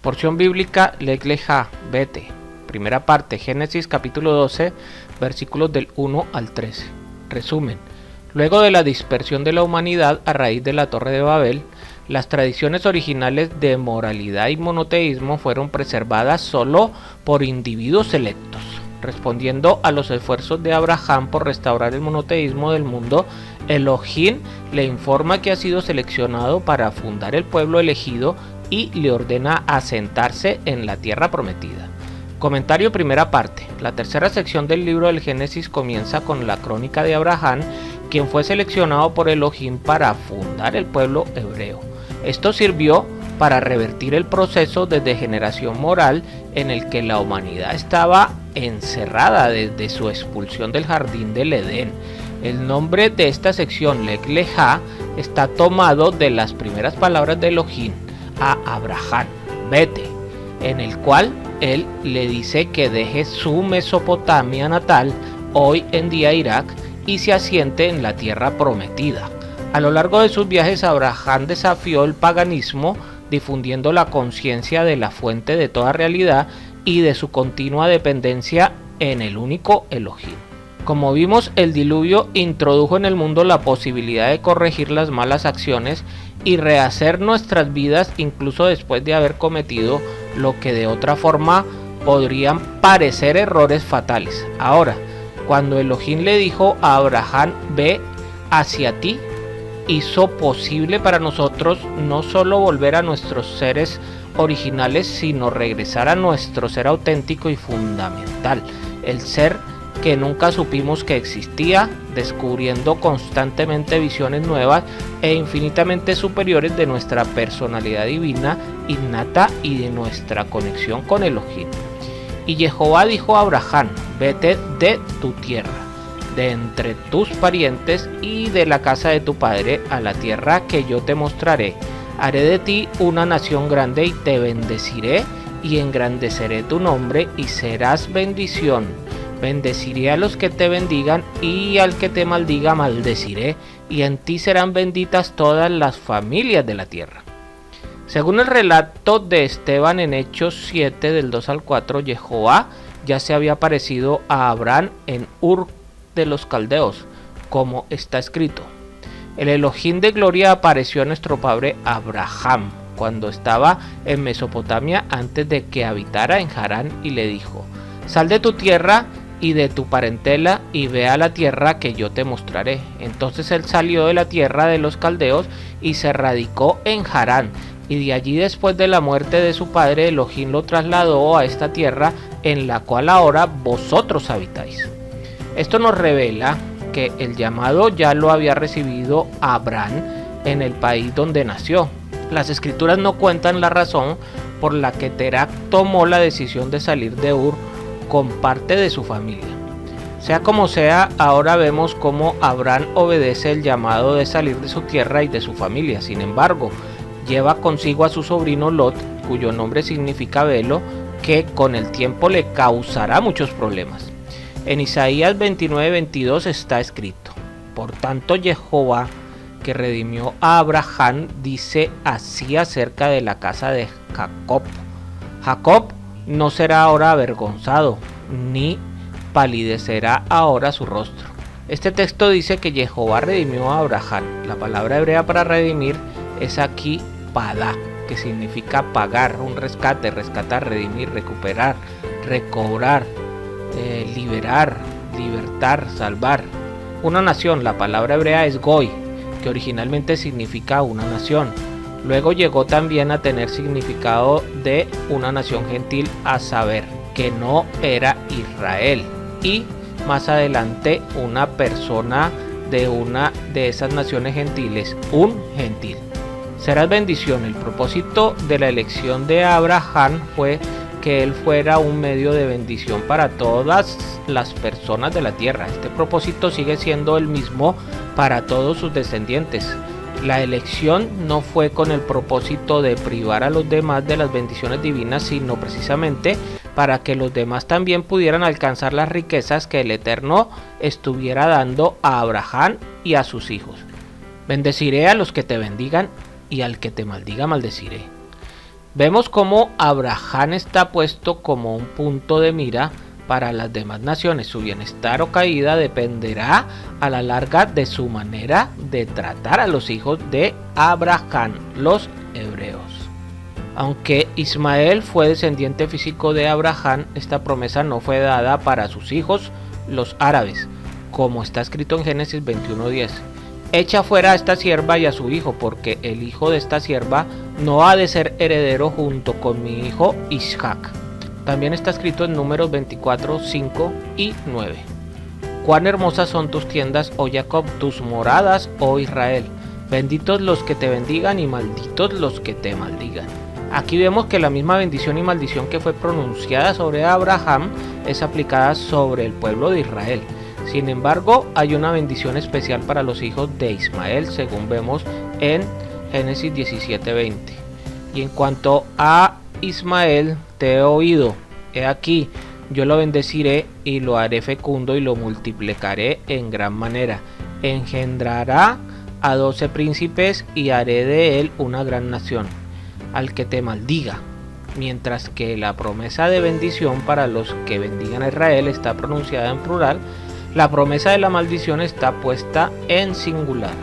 Porción bíblica Lech Lecha, vete. Primera parte, Génesis capítulo 12, versículos del 1 al 13. Resumen. Luego de la dispersión de la humanidad a raíz de la Torre de Babel, las tradiciones originales de moralidad y monoteísmo fueron preservadas solo por individuos selectos. Respondiendo a los esfuerzos de Abraham por restaurar el monoteísmo del mundo, Elohim le informa que ha sido seleccionado para fundar el pueblo elegido y le ordena asentarse en la tierra prometida. Comentario primera parte. La tercera sección del libro del Génesis comienza con la crónica de Abraham, quien fue seleccionado por Elohim para fundar el pueblo hebreo. Esto sirvió para revertir el proceso de degeneración moral en el que la humanidad estaba encerrada desde su expulsión del jardín del Edén. El nombre de esta sección, Lech Lecha, está tomado de las primeras palabras de Elohim a Abraham, vete, en el cual él le dice que deje su Mesopotamia natal, hoy en día Irak, y se asiente en la tierra prometida. A lo largo de sus viajes, Abraham desafió el paganismo, difundiendo la conciencia de la fuente de toda realidad y de su continua dependencia en el único Elohim. Como vimos, el diluvio introdujo en el mundo la posibilidad de corregir las malas acciones y rehacer nuestras vidas incluso después de haber cometido lo que de otra forma podrían parecer errores fatales. Ahora, cuando Elohim le dijo a Abraham, ve hacia ti, hizo posible para nosotros no solo volver a nuestros seres originales, sino regresar a nuestro ser auténtico y fundamental, el ser que nunca supimos que existía, descubriendo constantemente visiones nuevas e infinitamente superiores de nuestra personalidad divina innata y de nuestra conexión con Elohim. Y Jehová dijo a Abraham, vete de tu tierra, de entre tus parientes y de la casa de tu padre a la tierra que yo te mostraré. Haré de ti una nación grande y te bendeciré y engrandeceré tu nombre y serás bendición. Bendeciré a los que te bendigan y al que te maldiga maldeciré, y en ti serán benditas todas las familias de la tierra. Según el relato de Esteban en Hechos 7 del 2 al 4, Jehová ya se había aparecido a Abraham en Ur de los Caldeos, como está escrito. El Elohim de gloria apareció a nuestro padre Abraham cuando estaba en Mesopotamia antes de que habitara en Harán y le dijo, sal de tu tierra y de tu parentela y ve a la tierra que yo te mostraré. Entonces él salió de la tierra de los caldeos y se radicó en Harán, y de allí después de la muerte de su padre Elohim lo trasladó a esta tierra en la cual ahora vosotros habitáis. Esto nos revela que el llamado ya lo había recibido Abraham en el país donde nació. Las escrituras no cuentan la razón por la que Terak tomó la decisión de salir de Ur con parte de su familia. Sea como sea, ahora vemos cómo Abraham obedece el llamado de salir de su tierra y de su familia. Sin embargo, lleva consigo a su sobrino Lot, cuyo nombre significa velo, que con el tiempo le causará muchos problemas. En Isaías 29:22 está escrito, por tanto Jehová, que redimió a Abraham, dice así acerca de la casa de Jacob. Jacob no será ahora avergonzado, ni palidecerá ahora su rostro. Este texto dice que Jehová redimió a Abraham. La palabra hebrea para redimir es aquí padá, que significa pagar, un rescate, rescatar, redimir, recuperar, recobrar, liberar, libertar, salvar. Una nación, la palabra hebrea es goy, que originalmente significa una nación. Luego llegó también a tener significado de una nación gentil, a saber, que no era Israel. Y más adelante una persona de una de esas naciones gentiles, un gentil. Serás bendición. El propósito de la elección de Abraham fue que él fuera un medio de bendición para todas las personas de la tierra. Este propósito sigue siendo el mismo para todos sus descendientes. La elección no fue con el propósito de privar a los demás de las bendiciones divinas, sino precisamente para que los demás también pudieran alcanzar las riquezas que el Eterno estuviera dando a Abraham y a sus hijos. Bendeciré a los que te bendigan y al que te maldiga maldeciré. Vemos cómo Abraham está puesto como un punto de mira para las demás naciones. Su bienestar o caída dependerá a la larga de su manera de tratar a los hijos de Abraham, los hebreos. Aunque Ismael fue descendiente físico de Abraham, esta promesa no fue dada para sus hijos, los árabes, como está escrito en Génesis 21:10. Echa fuera a esta sierva y a su hijo, porque el hijo de esta sierva no ha de ser heredero junto con mi hijo Isaac. También está escrito en Números 24:5 y 9. Cuán hermosas son tus tiendas, oh Jacob, tus moradas, oh Israel. Benditos los que te bendigan y malditos los que te maldigan. Aquí vemos que la misma bendición y maldición que fue pronunciada sobre Abraham es aplicada sobre el pueblo de Israel. Sin embargo, hay una bendición especial para los hijos de Ismael, según vemos en Génesis 17:20. Y en cuanto a Ismael, te he oído, he aquí, yo lo bendeciré y lo haré fecundo y lo multiplicaré en gran manera. Engendrará a 12 príncipes y haré de él una gran nación. Al que te maldiga, mientras que la promesa de bendición para los que bendigan a Israel está pronunciada en plural, la promesa de la maldición está puesta en singular.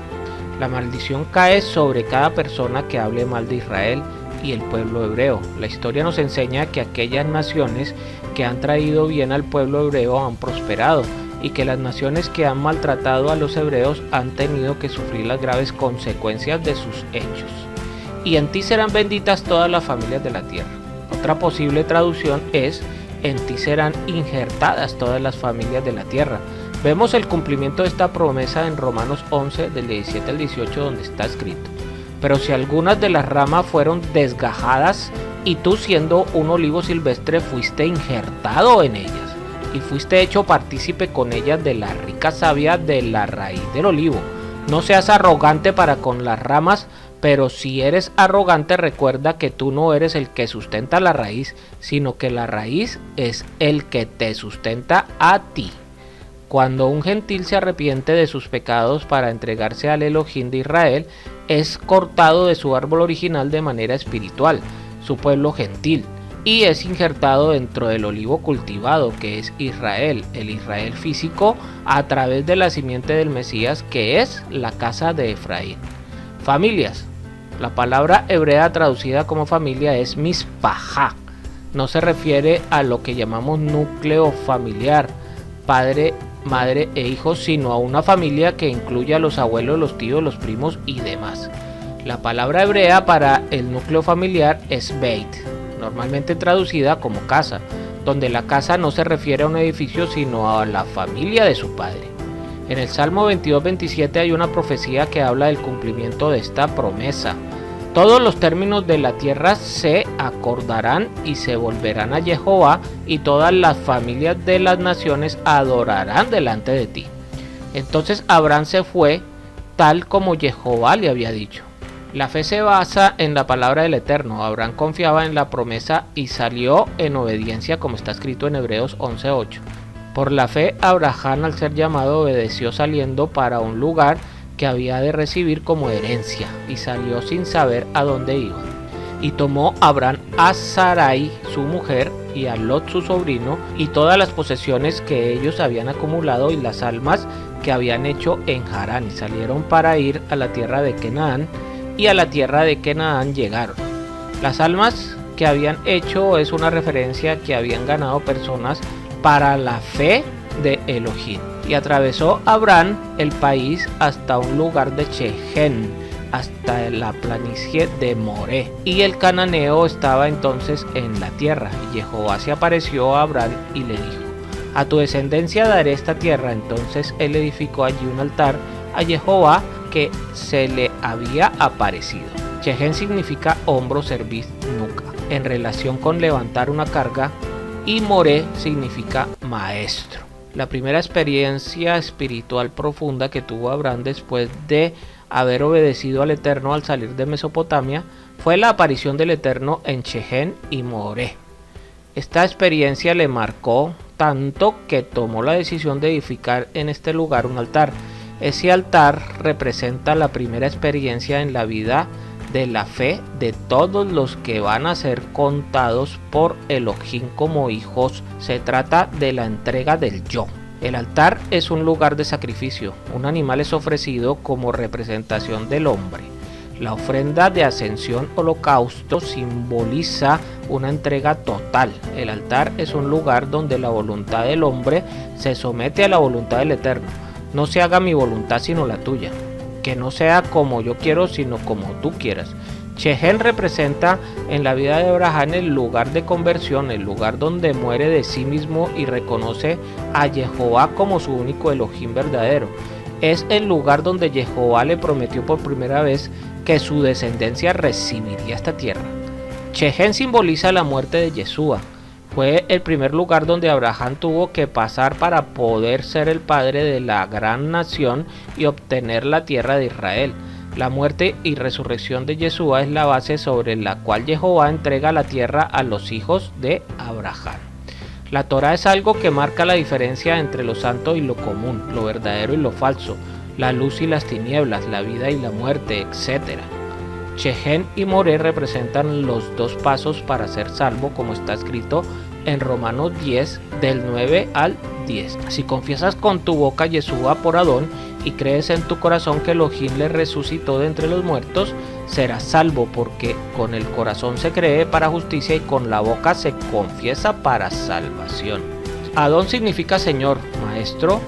La maldición cae sobre cada persona que hable mal de Israel y el pueblo hebreo. La historia nos enseña que aquellas naciones que han traído bien al pueblo hebreo han prosperado y que las naciones que han maltratado a los hebreos han tenido que sufrir las graves consecuencias de sus hechos. Y en ti serán benditas todas las familias de la tierra. Otra posible traducción es: en ti serán injertadas todas las familias de la tierra. Vemos el cumplimiento de esta promesa en Romanos 11, del 17 al 18, donde está escrito: pero si algunas de las ramas fueron desgajadas, y tú siendo un olivo silvestre fuiste injertado en ellas, y fuiste hecho partícipe con ellas de la rica savia de la raíz del olivo. No seas arrogante para con las ramas, pero si eres arrogante, recuerda que tú no eres el que sustenta la raíz, sino que la raíz es el que te sustenta a ti. Cuando un gentil se arrepiente de sus pecados para entregarse al Elohim de Israel, es cortado de su árbol original de manera espiritual, su pueblo gentil, y es injertado dentro del olivo cultivado, que es Israel, el Israel físico, a través de la simiente del Mesías, que es la casa de Efraín. Familias. La palabra hebrea traducida como familia es mispajá. No se refiere a lo que llamamos núcleo familiar, padre, madre e hijos, sino a una familia que incluye a los abuelos, los tíos, los primos y demás. La palabra hebrea para el núcleo familiar es beit, normalmente traducida como casa, donde la casa no se refiere a un edificio sino a la familia de su padre. En el Salmo 22:27 hay una profecía que habla del cumplimiento de esta promesa. Todos los términos de la tierra se acordarán y se volverán a Jehová, y todas las familias de las naciones adorarán delante de ti. Entonces Abraham se fue tal como Jehová le había dicho. La fe se basa en la palabra del Eterno. Abraham confiaba en la promesa y salió en obediencia, como está escrito en Hebreos 11:8. Por la fe, Abraham, al ser llamado, obedeció saliendo para un lugar que había de recibir como herencia, y salió sin saber a dónde iba. Y tomó Abraham a Sarai su mujer, y a Lot su sobrino, y todas las posesiones que ellos habían acumulado, y las almas que habían hecho en Harán, y salieron para ir a la tierra de Canaán, y a la tierra de Canaán llegaron. Las almas que habían hecho es una referencia que habían ganado personas para la fe de Elohim. Y atravesó Abraham el país hasta un lugar de Shechem, hasta la planicie de Moré. Y el cananeo estaba entonces en la tierra. Y Jehová se apareció a Abraham y le dijo: a tu descendencia daré esta tierra. Entonces él edificó allí un altar a Jehová que se le había aparecido. Shechem significa hombro, cerviz, nuca, en relación con levantar una carga, y Moré significa maestro. La primera experiencia espiritual profunda que tuvo Abraham después de haber obedecido al Eterno al salir de Mesopotamia fue la aparición del Eterno en Shechem y Moré. Esta experiencia le marcó tanto que tomó la decisión de edificar en este lugar un altar. Ese altar representa la primera experiencia en la vida de la fe de todos los que van a ser contados por Elohim como hijos. Se trata de la entrega del yo. El altar es un lugar de sacrificio. Un animal es ofrecido como representación del hombre. La ofrenda de ascensión holocausto simboliza una entrega total. El altar es un lugar donde la voluntad del hombre se somete a la voluntad del Eterno. No se haga mi voluntad sino la tuya. Que no sea como yo quiero sino como tú quieras. Shechem representa en la vida de Abraham el lugar de conversión, el lugar donde muere de sí mismo y reconoce a Jehová como su único Elohim verdadero. Es el lugar donde Jehová le prometió por primera vez que su descendencia recibiría esta tierra. Shechem simboliza la muerte de Yeshua. Fue el primer lugar donde Abraham tuvo que pasar para poder ser el padre de la gran nación y obtener la tierra de Israel. La muerte y resurrección de Yeshua es la base sobre la cual Jehová entrega la tierra a los hijos de Abraham. La Torá es algo que marca la diferencia entre lo santo y lo común, lo verdadero y lo falso, la luz y las tinieblas, la vida y la muerte, etc. Shechem y Moré representan los dos pasos para ser salvo, como está escrito en Romanos 10, del 9 al 10. Si confiesas con tu boca Yeshua por Adón y crees en tu corazón que Elohim le resucitó de entre los muertos, serás salvo, porque con el corazón se cree para justicia y con la boca se confiesa para salvación. Adón significa Señor, Maestro,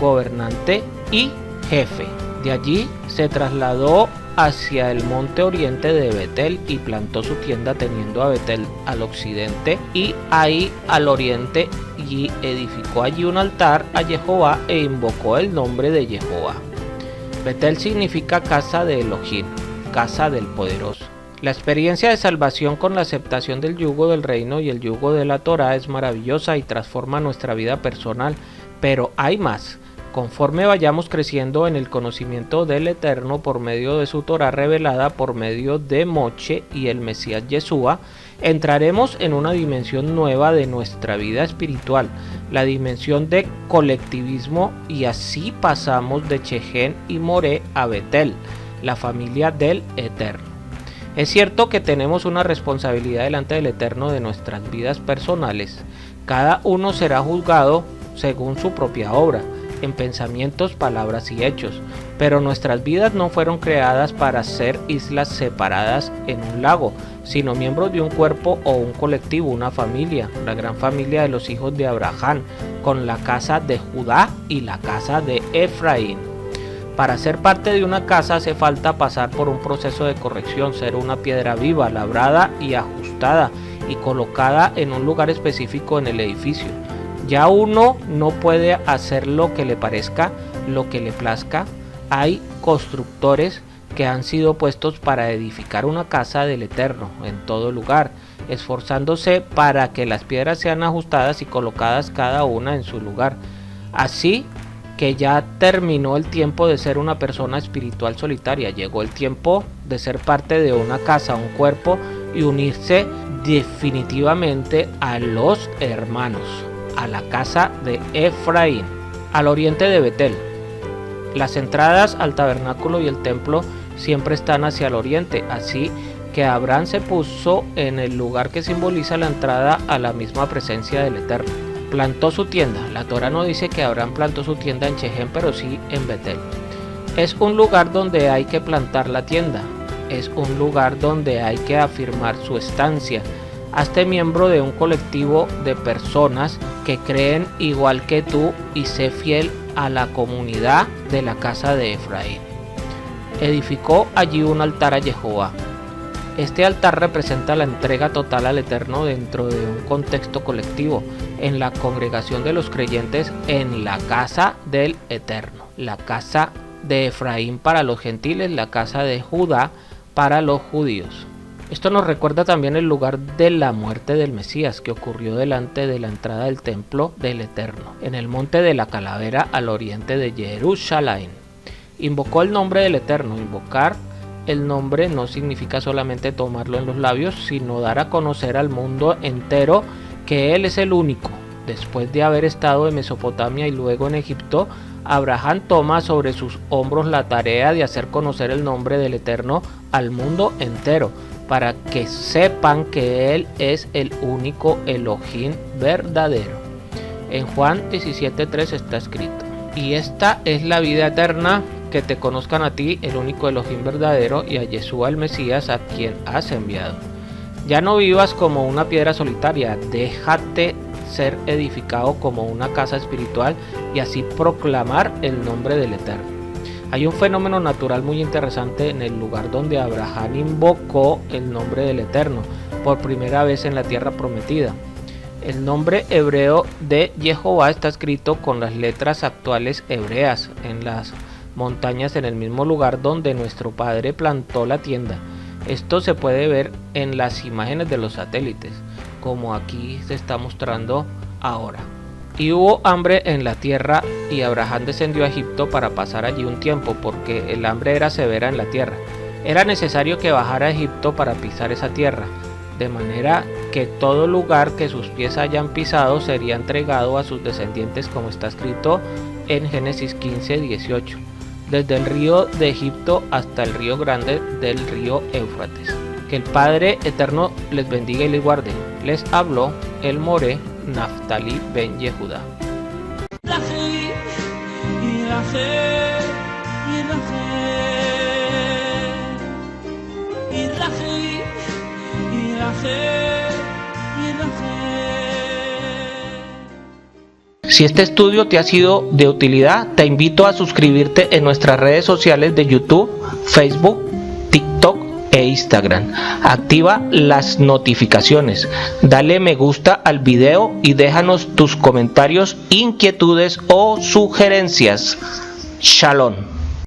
Gobernante y Jefe. De allí se trasladó hacia el monte oriente de Betel y plantó su tienda teniendo a Betel al occidente y Ahí al oriente, y edificó allí un altar a Jehová e invocó el nombre de Jehová. Betel significa casa de Elohim, casa del poderoso. La experiencia de salvación con la aceptación del yugo del reino y el yugo de la Torá es maravillosa y transforma nuestra vida personal, pero hay más. Conforme vayamos creciendo en el conocimiento del Eterno por medio de su Torá revelada por medio de Moche y el Mesías Yeshua, entraremos en una dimensión nueva de nuestra vida espiritual, la dimensión de colectivismo, y así pasamos de Shechem y Moré a Betel, la familia del Eterno. Es cierto que tenemos una responsabilidad delante del Eterno de nuestras vidas personales. Cada uno será juzgado según su propia obra, en pensamientos, palabras y hechos, pero nuestras vidas no fueron creadas para ser islas separadas en un lago, sino miembros de un cuerpo o un colectivo, una familia, la gran familia de los hijos de Abraham, con la casa de Judá y la casa de Efraín. Para ser parte de una casa hace falta pasar por un proceso de corrección, ser una piedra viva, labrada y ajustada y colocada en un lugar específico en el edificio. Ya uno no puede hacer lo que le parezca, lo que le plazca. Hay constructores que han sido puestos para edificar una casa del Eterno en todo lugar, esforzándose para que las piedras sean ajustadas y colocadas cada una en su lugar. Así que ya terminó el tiempo de ser una persona espiritual solitaria, llegó el tiempo de ser parte de una casa, un cuerpo, y unirse definitivamente a los hermanos, a la casa de Efraín, al oriente de Betel. Las entradas al tabernáculo y el templo siempre están hacia el oriente, así que Abraham se puso en el lugar que simboliza la entrada a la misma presencia del Eterno. Plantó su tienda. La Torá no dice que Abraham plantó su tienda en Shechem, pero sí en Betel. Es un lugar donde hay que plantar la tienda. Es un lugar donde hay que afirmar su estancia. Hazte miembro de un colectivo de personas que creen igual que tú y sé fiel a la comunidad de la casa de Efraín. Edificó allí un altar a Jehová. Este altar representa la entrega total al Eterno dentro de un contexto colectivo, en la congregación de los creyentes en la casa del Eterno. La casa de Efraín para los gentiles, la casa de Judá para los judíos. Esto nos recuerda también el lugar de la muerte del Mesías, que ocurrió delante de la entrada del templo del Eterno, en el monte de la calavera al oriente de Jerusalén. Invocó el nombre del Eterno. Invocar el nombre no significa solamente tomarlo en los labios, sino dar a conocer al mundo entero que Él es el único. Después de haber estado en Mesopotamia y luego en Egipto, Abraham toma sobre sus hombros la tarea de hacer conocer el nombre del Eterno al mundo entero, para que sepan que Él es el único Elohim verdadero. En Juan 17:3 está escrito: y esta es la vida eterna, que te conozcan a ti, el único Elohim verdadero, y a Yeshua el Mesías, a quien has enviado. Ya no vivas como una piedra solitaria, déjate ser edificado como una casa espiritual y así proclamar el nombre del Eterno. Hay un fenómeno natural muy interesante en el lugar donde Abraham invocó el nombre del Eterno por primera vez en la tierra prometida. El nombre hebreo de Jehová está escrito con las letras actuales hebreas en las montañas, en el mismo lugar donde nuestro padre plantó la tienda. Esto se puede ver en las imágenes de los satélites, como aquí se está mostrando ahora. Y hubo hambre en la tierra, y Abraham descendió a Egipto para pasar allí un tiempo, porque el hambre era severa en la tierra. Era necesario que bajara a Egipto para pisar esa tierra, de manera que todo lugar que sus pies hayan pisado sería entregado a sus descendientes, como está escrito en Génesis 15:18, desde el río de Egipto hasta el río grande del río Éufrates. Que el Padre Eterno les bendiga y les guarde. Les habló el Moré Naftali ben Yehuda. Si este estudio te ha sido de utilidad, te invito a suscribirte en nuestras redes sociales de YouTube, Facebook, TikTok e Instagram. Activa las notificaciones, dale me gusta al video y déjanos tus comentarios, inquietudes o sugerencias. Shalom.